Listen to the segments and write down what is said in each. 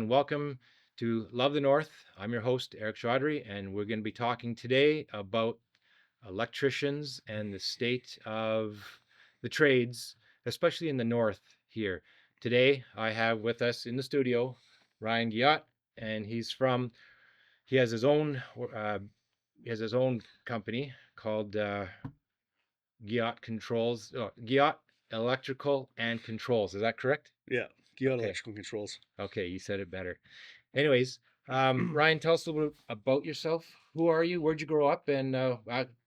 Welcome to Love the North. I'm your host, Eric Chaudhry, and we're going to be talking today about electricians and the state of the trades, especially in the North here. Today, I have with us in the studio Ryan Guillot, and he has his own uh, company called Guillot Controls, Guillot Electrical and Controls. Is that correct? Yeah, Guillot Okay. Electrical Controls. Okay, you said it better. Anyways, Ryan, tell us a little bit about yourself. Who are you? Where'd you grow up? And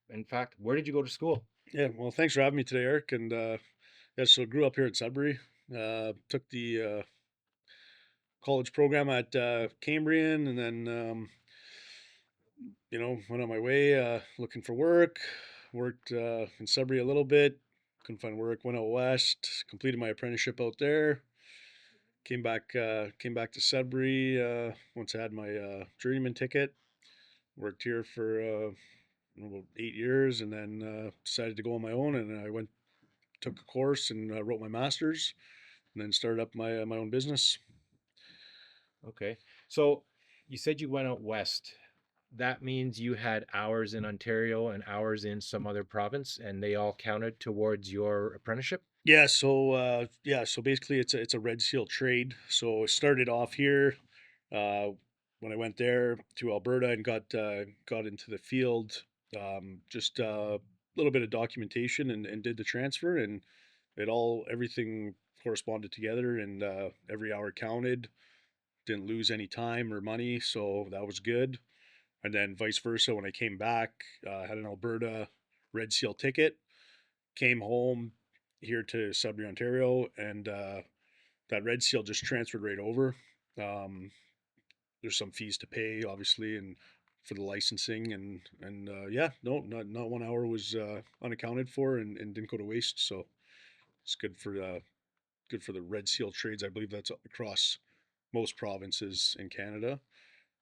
in fact, where did you go to school? Yeah, well, thanks for having me today, Eric. And yeah, so grew up here in Sudbury. Took the college program at Cambrian, and then went on my way looking for work. Worked in Sudbury a little bit. Couldn't find work. Went out west. Completed my apprenticeship out there. Came back to Sudbury once I had my journeyman ticket. Worked here for about 8 years, and then decided to go on my own. And I took a course and wrote my master's, and then started up my own business. Okay. So you said you went out west. That means you had hours in Ontario and hours in some other province, and they all counted towards your apprenticeship? So basically, it's a red seal trade. So I started off here uh, when I went there to Alberta and got into the field. Just a little bit of documentation and did the transfer, and everything corresponded together, and every hour counted. Didn't lose any time or money, so that was good. And then vice versa, when I came back, had an Alberta Red Seal ticket, came home here to Sudbury, Ontario, and that Red Seal just transferred right over. Um, there's some fees to pay, obviously, and for the licensing, and yeah, no, not 1 hour was unaccounted for, and didn't go to waste. So it's good for the Red Seal trades. I believe that's across most provinces in Canada.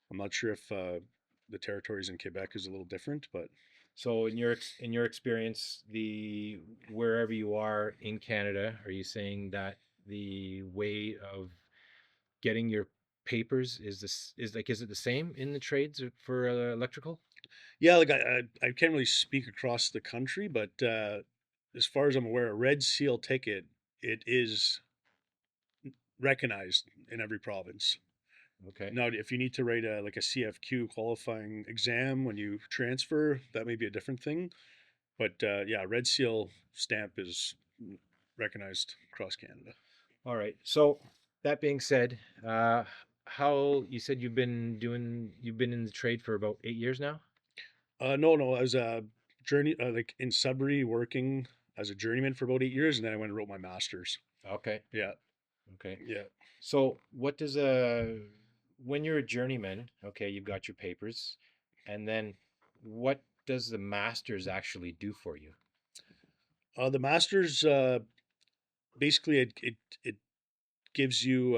I'm not sure if the territories in Quebec is a little different, but So in your experience, the wherever you are in Canada, are you saying that the way of getting your papers is it the same in the trades for electrical? yeah, like I can't really speak across the country, but as far as I'm aware, a Red Seal ticket, it is recognized in every province. Okay. Now, if you need to write a CFQ qualifying exam when you transfer, that may be a different thing. But yeah, Red Seal stamp is recognized across Canada. All right. So that being said, how you said you've been in the trade for about 8 years now? No, I was a journey like in Sudbury working as a journeyman for about 8 years, and then I went and wrote my master's. Okay. Yeah, Okay. yeah. So what does a when you're a journeyman, okay, you've got your papers, and then what does the masters actually do for you? The master's basically it gives you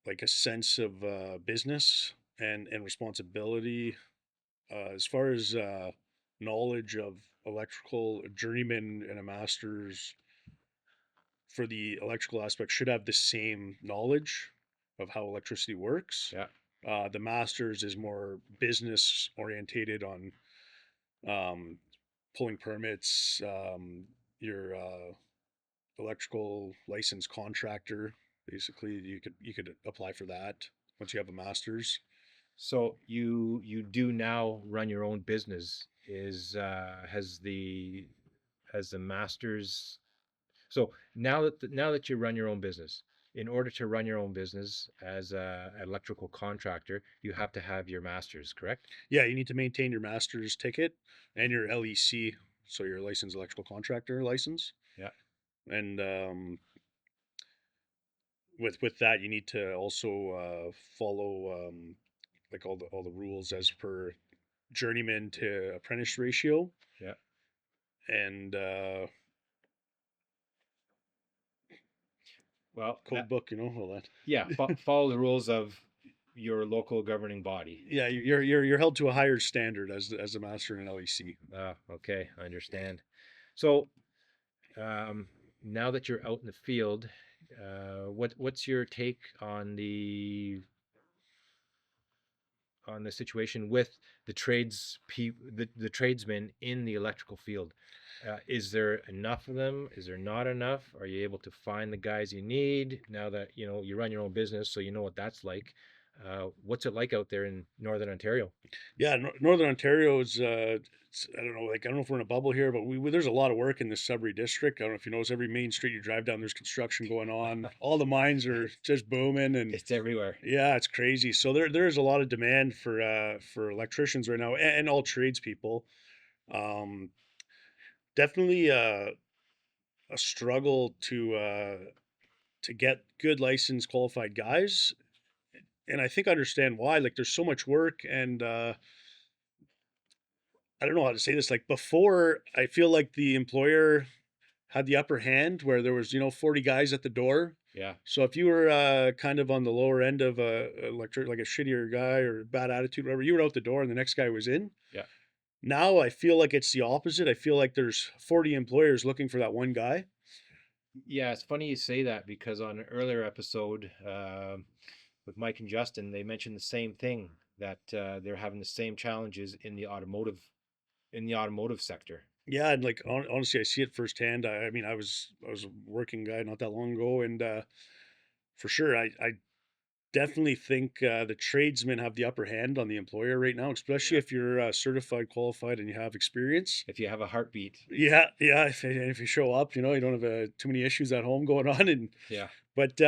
like a sense of business and responsibility as far as knowledge of electrical. A journeyman and a master's for the electrical aspect should have the same knowledge of how electricity works. Yeah. The master's is more business orientated on um, pulling permits, your electrical license contractor. Basically, you could apply for that once you have a master's. So you do now run your own business. Is has the masters So now that you run your own business, in order to run your own business as a electrical contractor, you have to have your master's, correct? Yeah, you need to maintain your master's ticket and your LEC, so your licensed electrical contractor license. Yeah. And with that, you need to also follow like all the rules as per journeyman to apprentice ratio, Yeah. and Well, code that book. All that. yeah, follow the rules of your local governing body. Yeah, you're held to a higher standard as a master in LEC. Okay, I understand. So, um, now that you're out in the field, What's your take on the situation with the tradesmen in the electrical field? Is there enough of them? Is there not enough? Are you able to find the guys you need now that you run your own business, so you know what that's like? What's it like out there in Northern Ontario? Yeah, Northern Ontario is. I don't know, like I don't know if we're in a bubble here, but there's a lot of work in the Sudbury district. I don't know if you notice every main street you drive down, there's construction going on. All the mines are just booming, and It's everywhere. yeah, it's crazy. So there is a lot of demand for electricians right now, and all tradespeople. Um, Definitely a struggle to get good licensed qualified guys, and I think I understand why. Like there's so much work, and I don't know how to say this. Like before, I feel like the employer had the upper hand where there was 40 guys at the door. Yeah, So if you were kind of on the lower end of a electric, like a shittier guy or bad attitude, whatever, you were out the door and the next guy was in. yeah, Now I feel like it's the opposite. I feel like there's 40 employers looking for that one guy. yeah. It's funny you say that because on an earlier episode with Mike and Justin, they mentioned the same thing, that they're having the same challenges in the automotive sector. Yeah, and like honestly, I see it firsthand. I mean, I was a working guy not that long ago, and for sure, I definitely think the tradesmen have the upper hand on the employer right now, especially Yeah. if you're certified, qualified, and you have experience. If you have a heartbeat. Yeah, yeah. If you show up, you don't have too many issues at home going on, and Yeah. but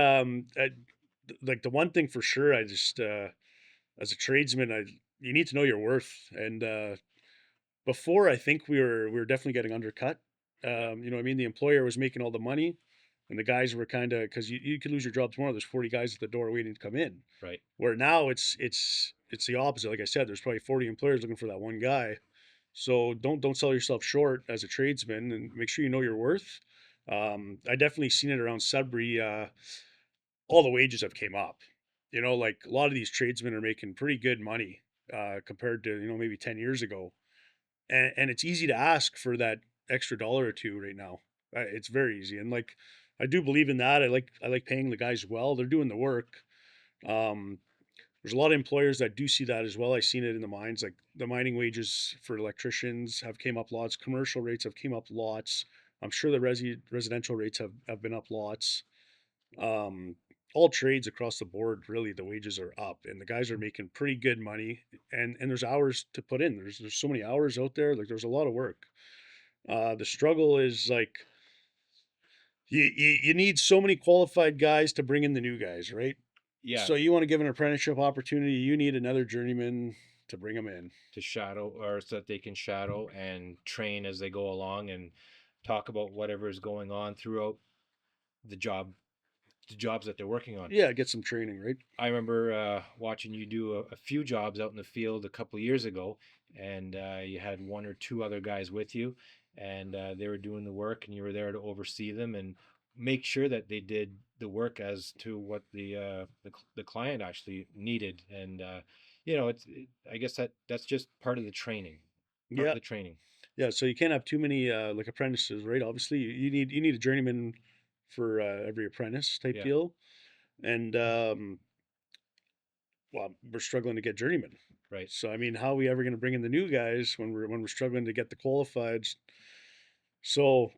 like the one thing for sure, I just as a tradesman, I you need to know your worth, and before I think we were definitely getting undercut. Yeah. You know what I mean? The employer was making all the money, and the guys were kind of because you could lose your job tomorrow. There's 40 guys at the door waiting to come in. Right. Where now it's the opposite. Like I said, there's probably 40 employers looking for that one guy. So don't sell yourself short as a tradesman, and make sure you know your worth. I definitely seen it around Sudbury. All the wages have came up. Like a lot of these tradesmen are making pretty good money compared to maybe 10 years ago, and it's easy to ask for that extra dollar or two right now. It's very easy, and like I do believe in that. I like paying the guys well. They're doing the work. Um, there's a lot of employers that do see that as well. I've seen it in the mines. Like the mining wages for electricians have came up lots. Commercial rates have came up lots. I'm sure the residential rates have been up lots. Um, all trades across the board, really, the wages are up, and the guys are making pretty good money. And there's hours to put in. There's so many hours out there. Like there's a lot of work. The struggle is like you need so many qualified guys to bring in the new guys, right? Yeah. So you want to give an apprenticeship opportunity, you need another journeyman to bring them in. To shadow, or so that they can shadow and train as they go along and talk about whatever is going on throughout the job, the jobs that they're working on. Yeah, get some training, right? I remember watching you do a few jobs out in the field a couple of years ago, and you had one or two other guys with you, and they were doing the work, and you were there to oversee them and make sure that they did the work as to what the client actually needed. And I guess that's just part of the training, part of Yeah, the training. yeah. So you can't have too many like apprentices, right? Obviously, you need a journeyman for every apprentice type Yeah, deal, and well, we're struggling to get journeymen. right. So I mean, how are we ever going to bring in the new guys when we're struggling to get the qualified? So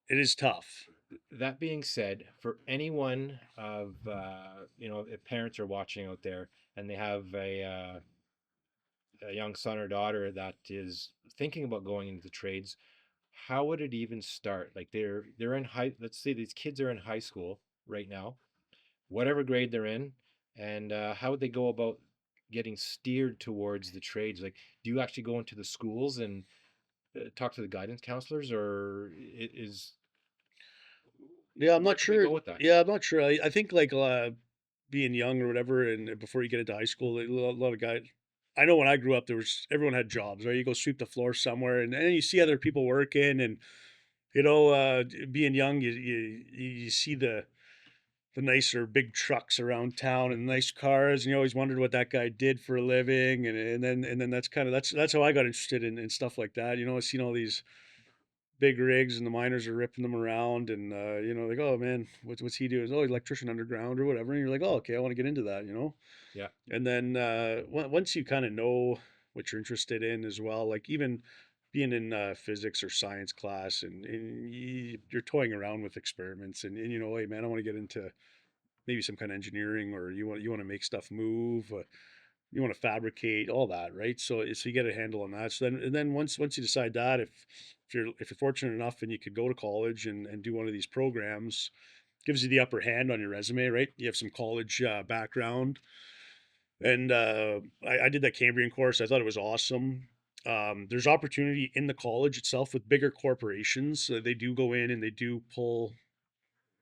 it is tough. That being said, for anyone of if parents are watching out there and they have a young son or daughter that is thinking about going into the trades, how would it even start? Like they're in high. Let's say these kids are in high school right now, whatever grade they're in, and how would they go about getting steered towards the trades? Like, do you actually go into the schools and talk to the guidance counselors, or is Yeah, I'm where not can we sure. go with that? Yeah, I'm not sure. I think like being young or whatever, and before you get into high school, a lot of guys. I know when I grew up, there was everyone had jobs, right? You go sweep the floor somewhere, and you see other people working, and being young, you see the nicer big trucks around town and nice cars, and you always wondered what that guy did for a living, and then that's kind of that's how I got interested in stuff like that. I seen all these big rigs, and the miners are ripping them around, and like, oh man, what's he doing? Oh, electrician underground or whatever. And you're like, oh, okay, I want to get into that. Yeah. And then once you kind of know what you're interested in as well, like even being in physics or science class, and you're toying around with experiments, and hey man, I want to get into maybe some kind of engineering, or you want to make stuff move. You want to fabricate all that, right? So you get a handle on that. So then once you decide that, if you're fortunate enough and you could go to college and do one of these programs, gives you the upper hand on your resume, right? You have some college background, and I did that Cambrian course. I thought it was awesome. There's opportunity in the college itself with bigger corporations. They do go in and they do pull.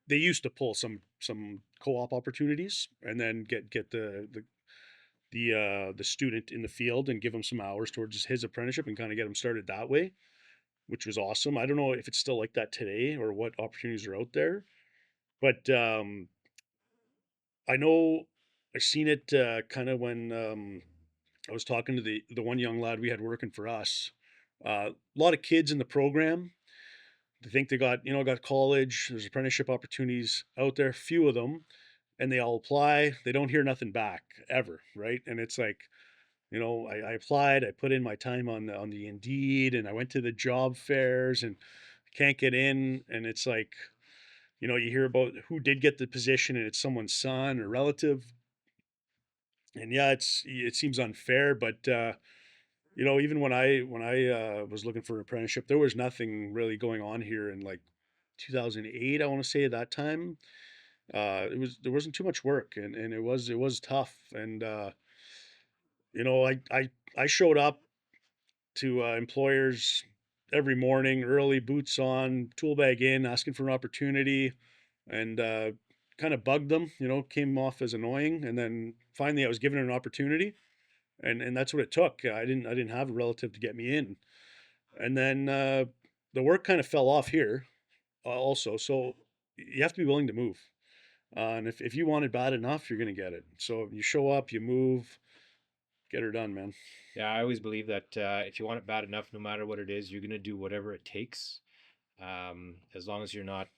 They used to pull some co-op opportunities, and then get the student in the field and give him some hours towards his apprenticeship and kind of get him started that way, which was awesome. I don't know if it's still like that today or what opportunities are out there, but I know I seen it kind of when I was talking to the one young lad we had working for us. A lot of kids in the program. They think they got college. There's apprenticeship opportunities out there. Few of them, and they all apply. They don't hear nothing back ever, right? And it's like, I applied, I put in my time on the Indeed, and I went to the job fairs, and can't get in. And it's like, you hear about who did get the position, and it's someone's son or relative. And yeah, it seems unfair, but even when I was looking for an apprenticeship, there was nothing really going on here in like 2008. I want to say at that time, there wasn't too much work, and it was tough. And I showed up to employers every morning, early, boots on, tool bag in, asking for an opportunity, and kind of bugged them. Came off as annoying, and then finally I was given an opportunity, and that's what it took. I didn't have a relative to get me in, and then the work kind of fell off here also. So you have to be willing to move. And if you want it bad enough, you're going to get it. So you show up, you move, get her done, man. Yeah, I always believe that if you want it bad enough, no matter what it is, you're going to do whatever it takes, as long as you're not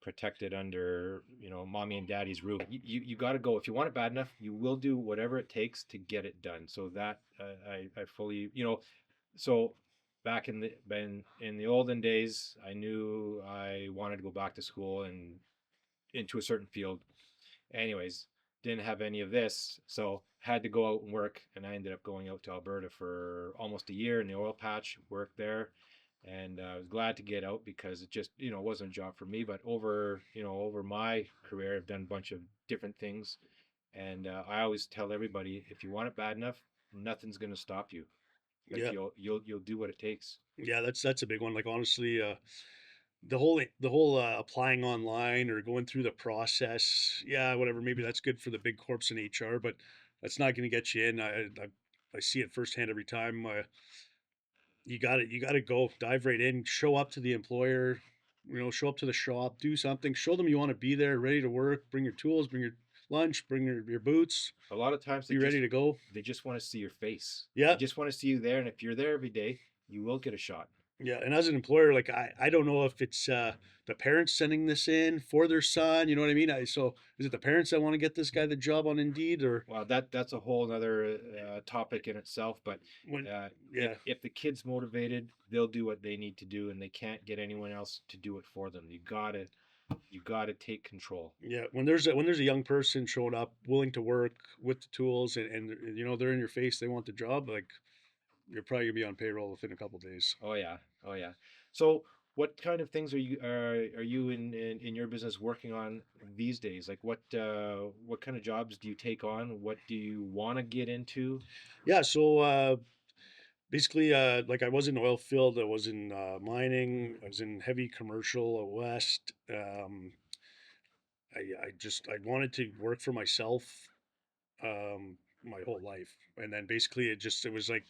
protected under, mommy and daddy's roof. You got to go. If you want it bad enough, you will do whatever it takes to get it done. So that I fully, so back in the olden days, I knew I wanted to go back to school and into a certain field. Anyways, didn't have any of this, so had to go out and work, and I ended up going out to Alberta for almost a year in the oil patch, worked there, and I was glad to get out because it just wasn't a job for me. But over my career, I've done a bunch of different things, and I always tell everybody, if you want it bad enough, nothing's gonna stop you. Like Yeah, you'll do what it takes. yeah, that's a big one. Like honestly, the whole applying online or going through the process, yeah, whatever. Maybe that's good for the big corps in HR, but that's not going to get you in. I see it firsthand every time. You got to go dive right in, show up to the employer, show up to the shop, do something, show them you want to be there, ready to work. Bring your tools, bring your lunch, bring your boots, A lot of times be ready to go. they just want to see your face. They Yeah, just want to see you there, and if you're there every day, you will get a shot. yeah, and as an employer, like I don't know if it's the parents sending this in for their son. You know what I mean? So is it the parents that want to get this guy the job on Indeed, or Well, that's a whole other topic in itself. But when? if Yeah, the kid's motivated, they'll do what they need to do, and they can't get anyone else to do it for them. You gotta take control. yeah. When there's a young person showing up, willing to work with the tools, and they're in your face, they want the job. Like you're probably gonna be on payroll within a couple days. Oh yeah, oh yeah. So, what kind of things are you in your business working on these days? Like what kind of jobs do you take on? What do you want to get into? Yeah. So basically, like I was in oil field, I was in mining, I was in heavy commercial out west. I wanted to work for myself my whole life, and then basically it was like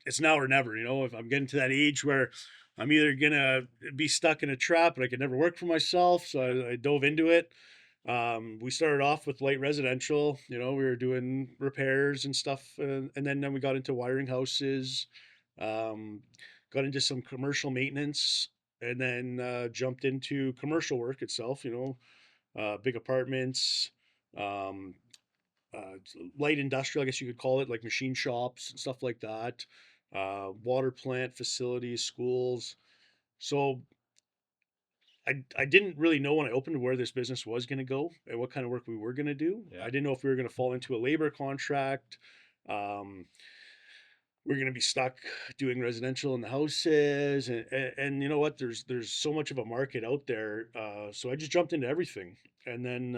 it's now or never. If I'm getting to that age where I'm either gonna be stuck in a trap, but I could never work for myself, so I dove into it. We started off with light residential. We were doing repairs and stuff, and then we got into wiring houses. Um, got into some commercial maintenance. and then jumped into commercial work itself. Big apartments, um, light industrial, I guess you could call it, like machine shops and stuff like that. Water plant facilities, schools. So I didn't really know when I opened where this business was going to go and what kind of work we were going to do. I Yeah. didn't know if we were going to fall into a labor contract. Um, we're going to be stuck doing residential in the houses, and you know what? There's so much of a market out there. So I just jumped into everything, and then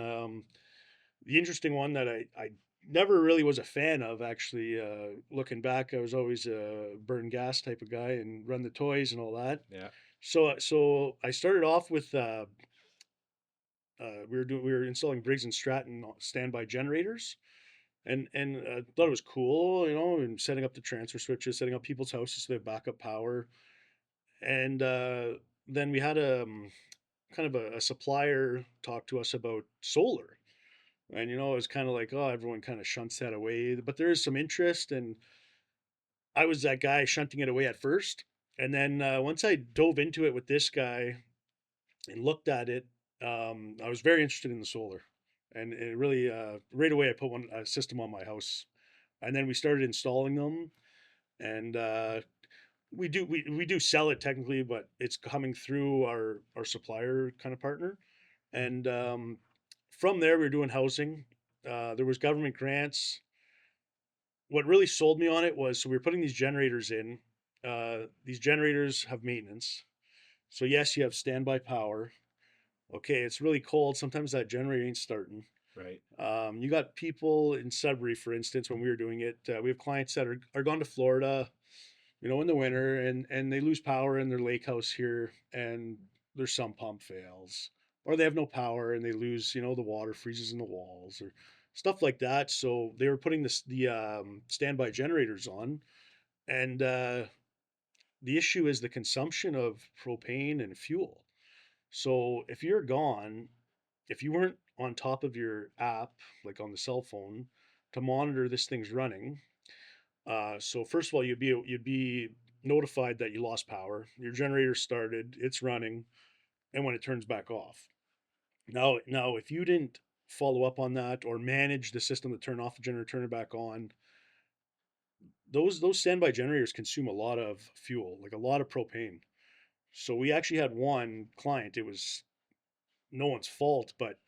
the interesting one that I never really was a fan of, actually, looking back, I was always a burn gas type of guy and run the toys and all that. Yeah. So I started off with we were installing Briggs and Stratton standby generators, and thought it was cool, and setting up the transfer switches, setting up people's houses so they have backup power, and then we had kind of a supplier talk to us about solar. And it was kind of like, oh, everyone kind of shunts that away, but there is some interest, and I was that guy shunting it away at first. And then once I dove into it with this guy and looked at it, I was very interested in the solar, and it really right away I put one a system on my house, and then we started installing them, and we do sell it technically, but it's coming through our supplier kind of partner, and from there we were doing housing. There was government grants. What really sold me on it was, so we were putting these generators in. These generators have maintenance. So yes, you have standby power. Okay, it's really cold. Sometimes that generator ain't starting. Right. You got people in Sudbury, for instance, when we were doing it. We have clients that are gone to Florida, in the winter, and they lose power in their lake house here, and their sump pump fails, or they have no power and they lose, the water freezes in the walls or stuff like that. So they were putting the standby generators on, and the issue is the consumption of propane and fuel. So if you're gone, if you weren't on top of your app, like on the cell phone, to monitor this thing's running, so first of all, you'd be notified that you lost power. Your generator started, it's running, and when it turns back off. Now, if you didn't follow up on that or manage the system to turn off the generator, turn it back on, those standby generators consume a lot of fuel, like a lot of propane. So we actually had one client. It was no one's fault, but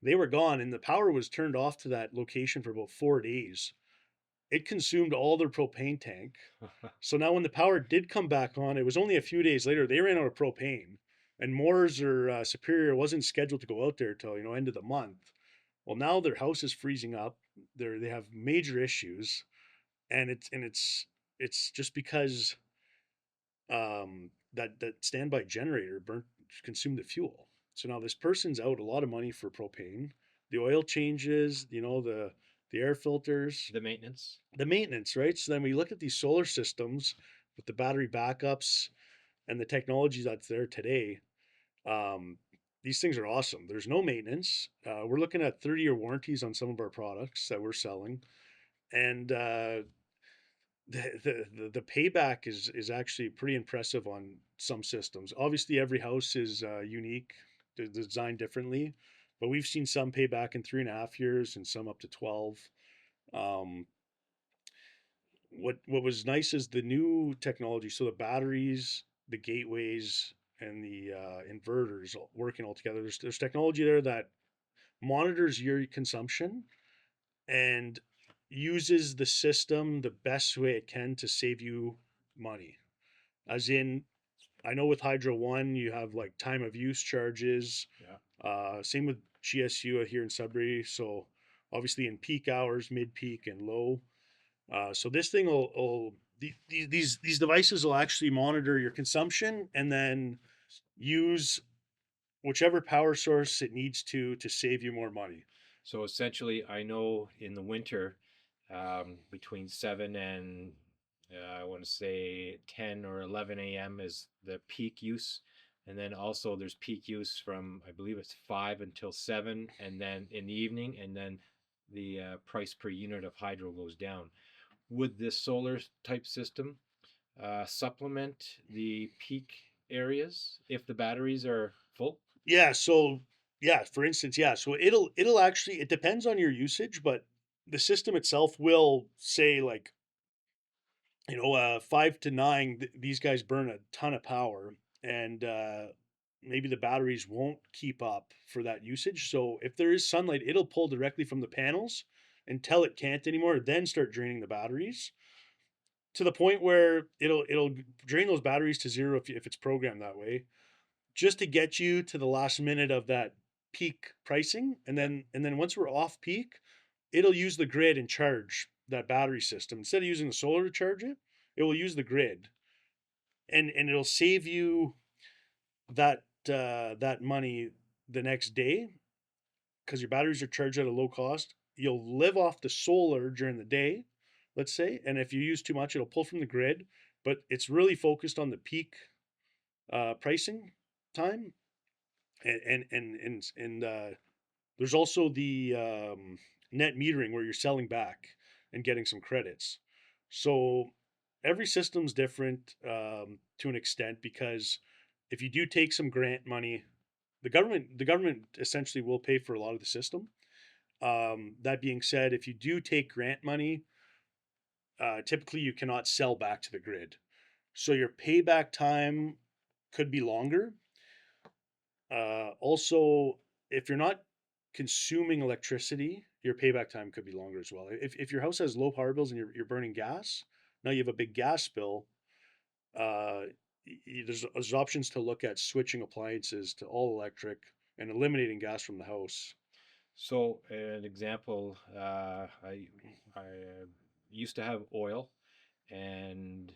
they were gone, and the power was turned off to that location for about 4 days. It consumed all their propane tank. So now when the power did come back on, it was only a few days later, they ran out of propane. And Moore's or Superior wasn't scheduled to go out there till, end of the month. Well, now their house is freezing up. They have major issues, and it's just because that standby generator burnt consumed the fuel. So now this person's out a lot of money for propane, the oil changes, the air filters, The maintenance. the maintenance, right? So then we look at these solar systems with the battery backups and the technology that's there today. Um, these things are awesome. There's no maintenance. We're looking at 30-year warranties on some of our products that we're selling, and the payback is actually pretty impressive on some systems. Obviously, every house is unique, designed differently, but we've seen some pay back in 3.5 years and some up to 12. Um, what was nice is the new technology. So the batteries, the gateways, and the inverters working all together. There's technology there that monitors your consumption and uses the system the best way it can to save you money. As in, I know with Hydro One, you have like time of use charges. Yeah. Same with GSU here in Sudbury. So obviously in peak hours, mid peak, and low. So this thing will these devices will actually monitor your consumption and then use whichever power source it needs to save you more money. So essentially, I know in the winter, between 7 and I want to say 10 or 11 a.m. is the peak use. And then also there's peak use from, I believe it's 5 until 7, and then in the evening, and then the price per unit of hydro goes down. Would this solar type system supplement the peak areas if the batteries are full? Yeah, so yeah, for instance, yeah, so it'll actually it depends on your usage, but the system itself will say like, 5 to 9, these guys burn a ton of power, and maybe the batteries won't keep up for that usage. So if there is sunlight, it'll pull directly from the panels until it can't anymore, then start draining the batteries to the point where it'll drain those batteries to zero if it's programmed that way, just to get you to the last minute of that peak pricing, and Yeah. then once we're off peak, it'll use the grid and charge that battery system instead of using the solar to charge it. It will use the grid, and it'll save you that money the next day because your batteries are charged at a low cost. You'll live off the solar during the day, let's say, and if you use too much, it'll pull from the grid. But it's really focused on the peak pricing time, and there's also the net metering where you're selling back and getting some credits. So every system's different to an extent because if you do take some grant money, the government essentially will pay for a lot of the system. That being said, if you do take grant money, typically you cannot sell back to the grid, so your payback time could be longer. Also, if you're not consuming electricity, your payback time could be longer as well. If your house has low power bills and you're burning gas, now you have a big gas bill. Uh, there's options to look at switching appliances to all electric and eliminating gas from the house. So an example, I used to have oil, and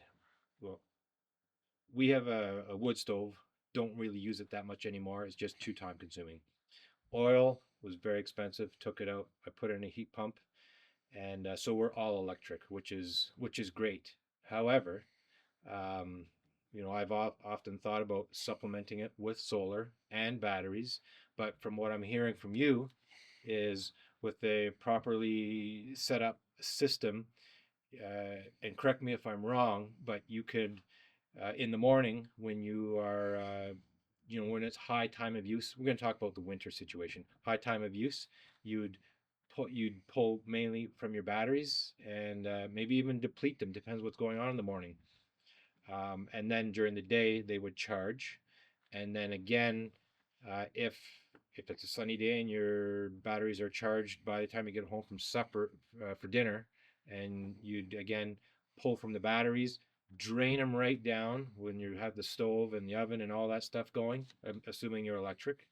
well, we have a wood stove. Don't really use it that much anymore. It's just too time consuming. Oil was very expensive. Took it out. I put in a heat pump, and so we're all electric, which is great. However, um, I've often thought about supplementing it with solar and batteries, but from what I'm hearing from you is with a properly set up system, and correct me if I'm wrong, but you could, in the morning when you are, when it's high time of use, we're going to talk about the winter situation, high time of use, you'd you'd pull mainly from your batteries and maybe even deplete them, depends what's going on in the morning. And then during the day they would charge, and then again, if it's a sunny day and your batteries are charged by the time you get home from supper, for dinner, and you'd again pull from the batteries, drain them right down when you have the stove and the oven and all that stuff going, assuming you're electric,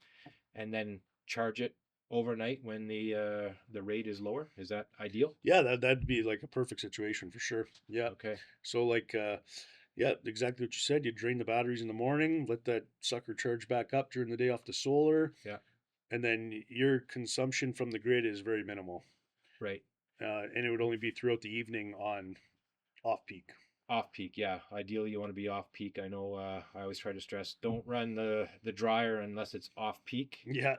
and then charge it overnight when the rate is lower. Is that ideal? Yeah, that'd be like a perfect situation for sure. Yeah. Okay. So like yeah, exactly what you said. You drain the batteries in the morning, let that sucker charge back up during the day off the solar, Yeah. and then your consumption from the grid is very minimal. Right. And it would only be throughout the evening on off peak. Off peak, yeah. Ideally, you want to be off peak. I know. I always try to stress: don't run the dryer unless it's off peak. Yeah.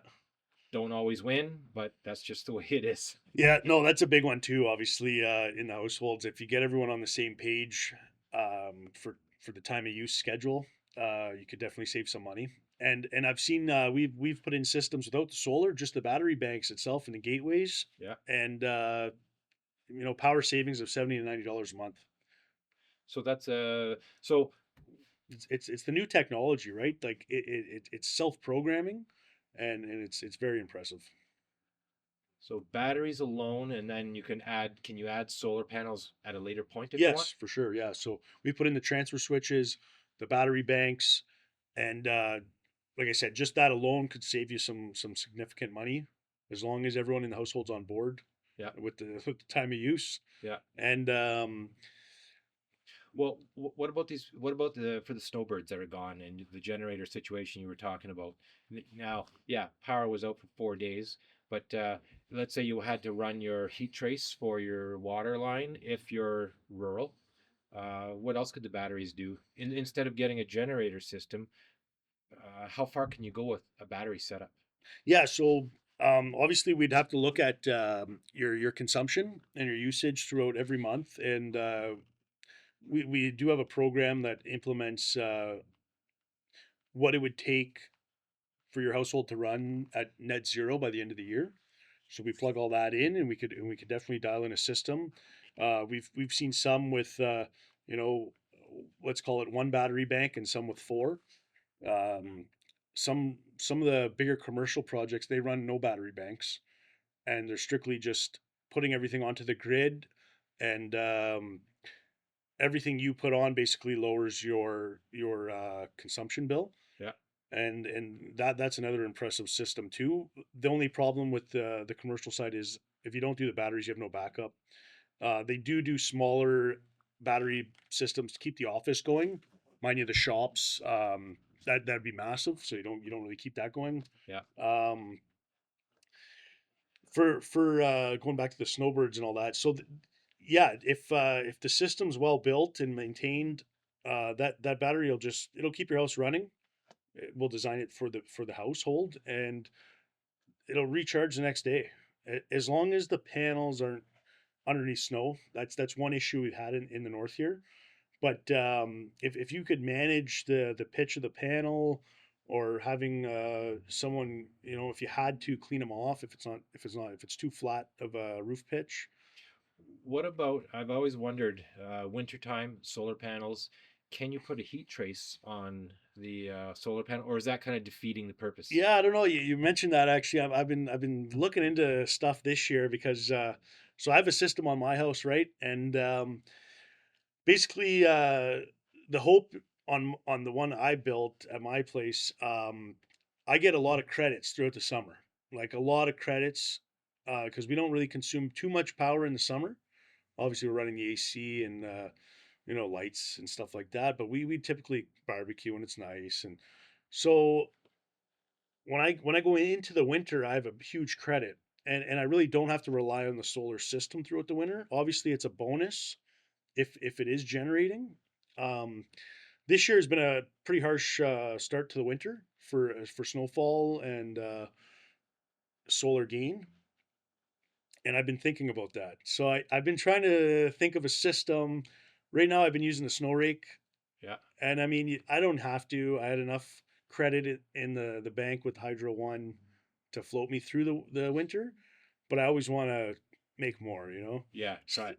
Don't always win, but that's just the way it is. Yeah, no, that's a big one too. Obviously, in the households, if you get everyone on the same page for the time of use schedule, you could definitely save some money. And I've seen we've put in systems without the solar, just the battery banks itself and the gateways, Yeah. and power savings of $70 to $90 a month. So that's so It's the new technology, right? Like it's self programming, and it's very impressive. so batteries alone, and then you can add. Can you add solar panels at a later point if you want? Yes, for sure. Yeah. So we put in the transfer switches, the battery banks, and like I said, just that alone could save you some significant money as long as everyone in the household's on board Yeah. with the with the time of use. Yeah. And Well, what about these? What about the for the snowbirds that are gone and the generator situation you were talking about? Now, yeah, power was out for 4 days, but let's say you had to run your heat trace for your water line if you're rural. What else could the batteries do? Instead of getting a generator system, how far can you go with a battery setup? yeah, so obviously we'd have to look at your consumption and your usage throughout every month, and we do have a program that implements what it would take for your household to run at net zero by the end of the year. So we plug all that in, and we could definitely dial in a system. We've seen some with you know, let's call it one battery bank, and some with four. Um, some of the bigger commercial projects, they run no battery banks, and they're strictly just putting everything onto the grid, and everything you put on basically lowers your consumption bill, Yeah. and that's another impressive system too. The only problem with the commercial side is if you don't do the batteries, you have no backup. They do smaller battery systems to keep the office going. Mind you, the shops, that'd be massive, so you don't really keep that going. Yeah. Um, for going back to the snowbirds and all that. So yeah, if the system's well built and maintained, that battery it'll keep your house running. We'll design it for the household, and it'll recharge the next day. As long as the panels aren't underneath snow. That's one issue we've had in the north here. But if you could manage the pitch of the panel, or having someone, if you had to clean them off, if it's too flat of a roof pitch. What about, I've always wondered, wintertime solar panels, can you put a heat trace on the solar panel, or is that kind of defeating the purpose? Yeah, I don't know. You mentioned that actually. I've been looking into stuff this year because so I have a system on my house, right? And basically, the hope on the one I built at my place, I get a lot of credits throughout the summer, like a lot of credits, because we don't really consume too much power in the summer. Obviously, we're running the AC and lights and stuff like that, but we typically barbecue when it's nice, and so when I go into the winter, I have a huge credit, and I really don't have to rely on the solar system throughout the winter. Obviously, it's a bonus if it is generating. Um, this year has been a pretty harsh start to the winter for snowfall and solar gain, and I've been thinking about that. So I've been trying to think of a system. Right now, I've been using the snow rake, Yeah. and I mean, I don't have to. I had enough credit in the bank with Hydro One to float me through the winter, but I always want to make more. Yeah. S- Try.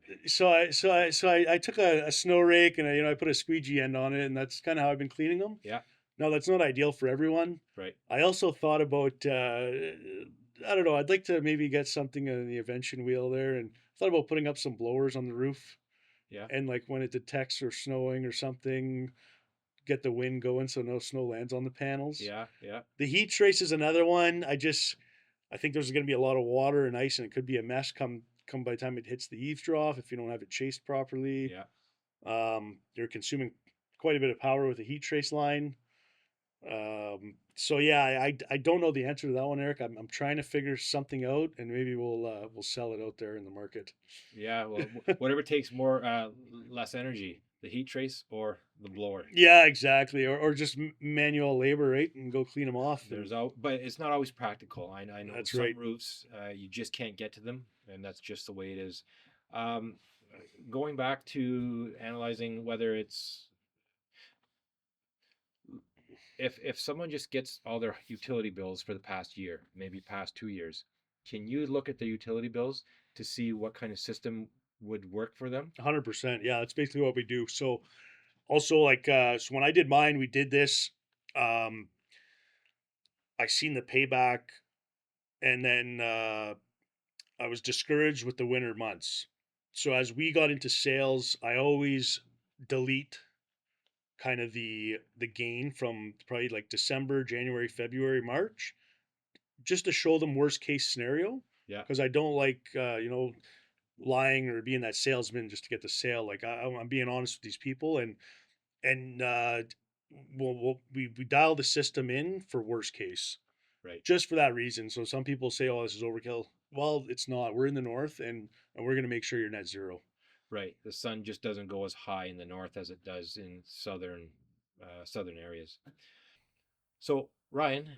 So I took a snow rake, and I put a squeegee end on it, and that's kind of how I've been cleaning them. Yeah. Now that's not ideal for everyone. Right. I also thought about I don't know. I'd like to maybe get something on the Invention wheel there, and thought about putting up some blowers on the roof, Yeah. and like when it detects or snowing or something, get the wind going so no snow lands on the panels. Yeah. Yeah. The heat trace is another one. I think there's going to be a lot of water and ice, and it could be a mess come by the time it hits the eaves trough if you don't have it chased properly. Yeah. You're consuming quite a bit of power with a heat trace line. So yeah, I don't know the answer to that one, Eric. I'm trying to figure something out, and maybe we'll sell it out there in the market. Yeah. Well, whatever takes more, less energy, the heat trace or the blower. Yeah, exactly. Or just manual labor, right? And go clean them off. And But it's not always practical. I know that's some right. roofs, you just can't get to them, and that's just the way it is. Um, Going back to analyzing whether it's, if someone just gets all their utility bills for the past year, maybe past 2 years, can you look at the utility bills to see what kind of system would work for them? 100%. Yeah, that's basically what we do. So also, like, so when I did mine, we did this. Um, I seen the payback, and then I was discouraged with the winter months. So as we got into sales, I always delete kind of the gain from probably like December, January, February, March, just to show them worst case scenario. Yeah. Because I don't like lying or being that salesman just to get the sale. Like I'm being honest with these people, and we dial the system in for worst case, Right. just for that reason. So some people say, "Oh, this is overkill." Well, it's not. We're in the north, and we're going to make sure you're net zero. Right. The sun just doesn't go as high in the north as it does in southern areas. So, Ryan,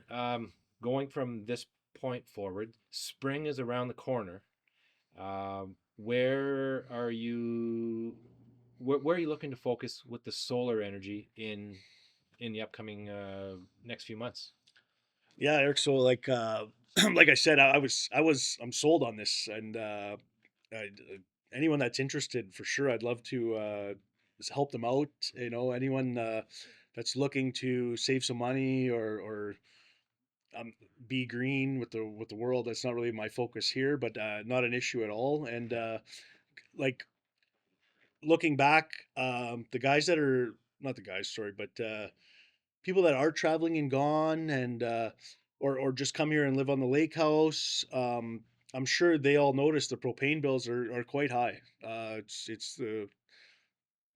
going from this point forward, spring is around the corner. Where are you? Where are you looking to focus with the solar energy in in the upcoming next few months? Yeah, Eric. So like like I said, I'm sold on this, and anyone that's interested, for sure, I'd love to just help them out. Anyone that's looking to save some money or um, be green with the world. That's not really my focus here, but not an issue at all. And like looking back, the guys that are not the guys, sorry, but people that are traveling and gone, and or just come here and live on the lake house. I'm sure they all notice the propane bills are quite high. It's the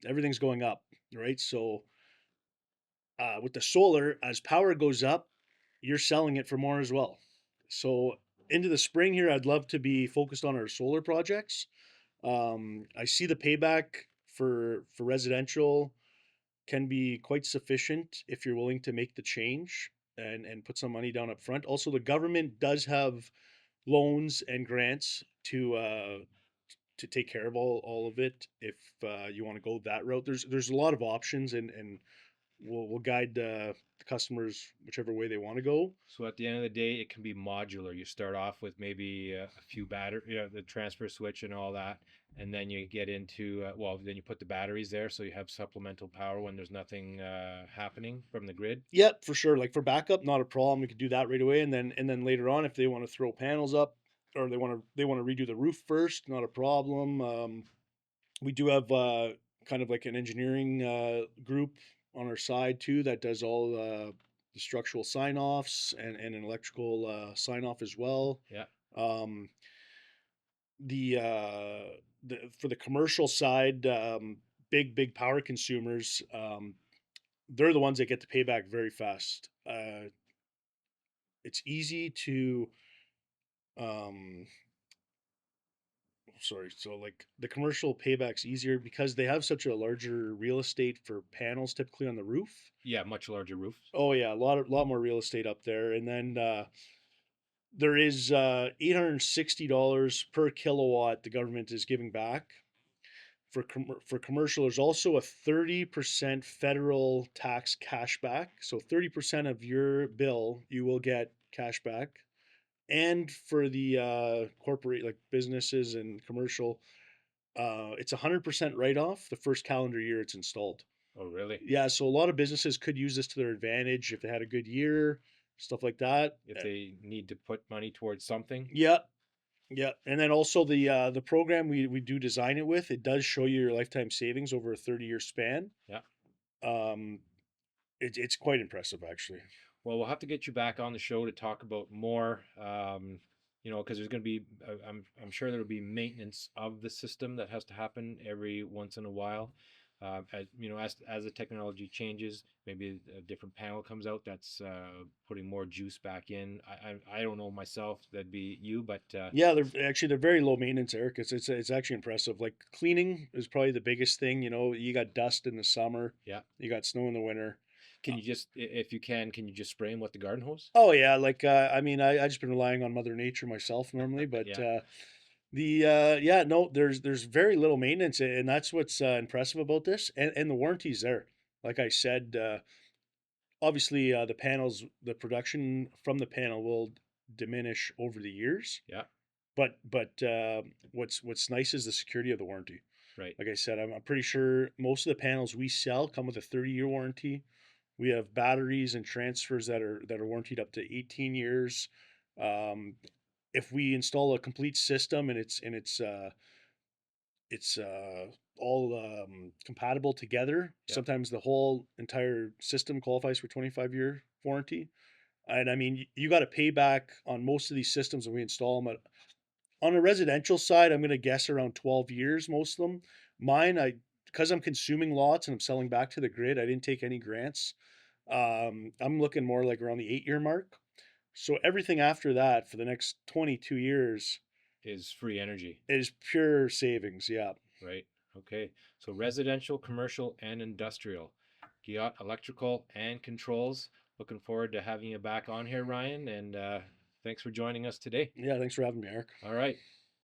everything's going up, right? So with the solar, as power goes up, you're selling it for more as well. So into the spring here, I'd love to be focused on our solar projects. I see the payback for residential can be quite sufficient if you're willing to make the change and put some money down up front. Also, the government does have loans and grants to take care of all of it if you want to go that route. There's a lot of options, and we'll guide the customers whichever way they want to go. So at the end of the day, it can be modular. You start off with maybe a few battery, the transfer switch and all that, and then you get into well, then you put the batteries there, so you have supplemental power when there's nothing happening from the grid. Yep, for sure. Like for backup, not a problem. We could do that right away, and then later on, if they want to throw panels up or they want to redo the roof first, not a problem. We do have kind of like an engineering group on our side too that does all the structural sign offs and an electrical sign off as well. Yeah. Um, the for the commercial side, big power consumers, they're the ones that get the payback very fast. It's easy to um, sorry, so like the commercial payback's easier because they have such a larger real estate for panels typically on the roof. Yeah, much larger roofs. Oh yeah, a lot more real estate up there, and then there is $860 per kilowatt the government is giving back for commercial. There's also a 30% federal tax cashback, so 30% of your bill you will get cash back. And for the corporate, like businesses and commercial, it's 100% write off the first calendar year it's installed. Oh, really? Yeah, so a lot of businesses could use this to their advantage if they had a good year, stuff like that. If they need to put money towards something. Yeah, yeah, and then also the program we do design it with, it does show you your lifetime savings over a 30-year span. Yeah. Um, it's quite impressive actually. Well, we'll have to get you back on the show to talk about more. Because there's going to be, I'm sure there'll be maintenance of the system that has to happen every once in a while. As the technology changes, maybe a different panel comes out that's putting more juice back in. I don't know myself. That'd be you, but Yeah, they're very low maintenance, Eric. It's actually impressive. Like cleaning is probably the biggest thing. You got dust in the summer, yeah. you got snow in the winter. Can you just, if you can you just spray them with the garden hose? Oh yeah, like I mean, I just been relying on Mother Nature myself normally, but Yeah. yeah, no, there's very little maintenance, and that's what's impressive about this, and the warranty's there. Like I said, obviously the panels, the production from the panel will diminish over the years, Yeah. but what's nice is the security of the warranty. Right. Like I said, I'm pretty sure most of the panels we sell come with a 30-year warranty. We have batteries and transfers that are warranted up to 18 years. Um, if we install a complete system and it's all compatible together, Yeah. sometimes the whole entire system qualifies for 25-year warranty. And I mean, you got to pay back on most of these systems when we install them. On a residential side, I'm going to guess around 12 years, most of them. Mine, because I'm consuming lots and I'm selling back to the grid, I didn't take any grants. I'm looking more like around the 8-year mark. So everything after that for the next 22 years Is free energy. is pure savings. Yeah. Right. Okay. So residential, commercial, and industrial. Guillot Electrical and Controls. Looking forward to having you back on here, Ryan. And thanks for joining us today. Yeah. Thanks for having me, Eric. All right.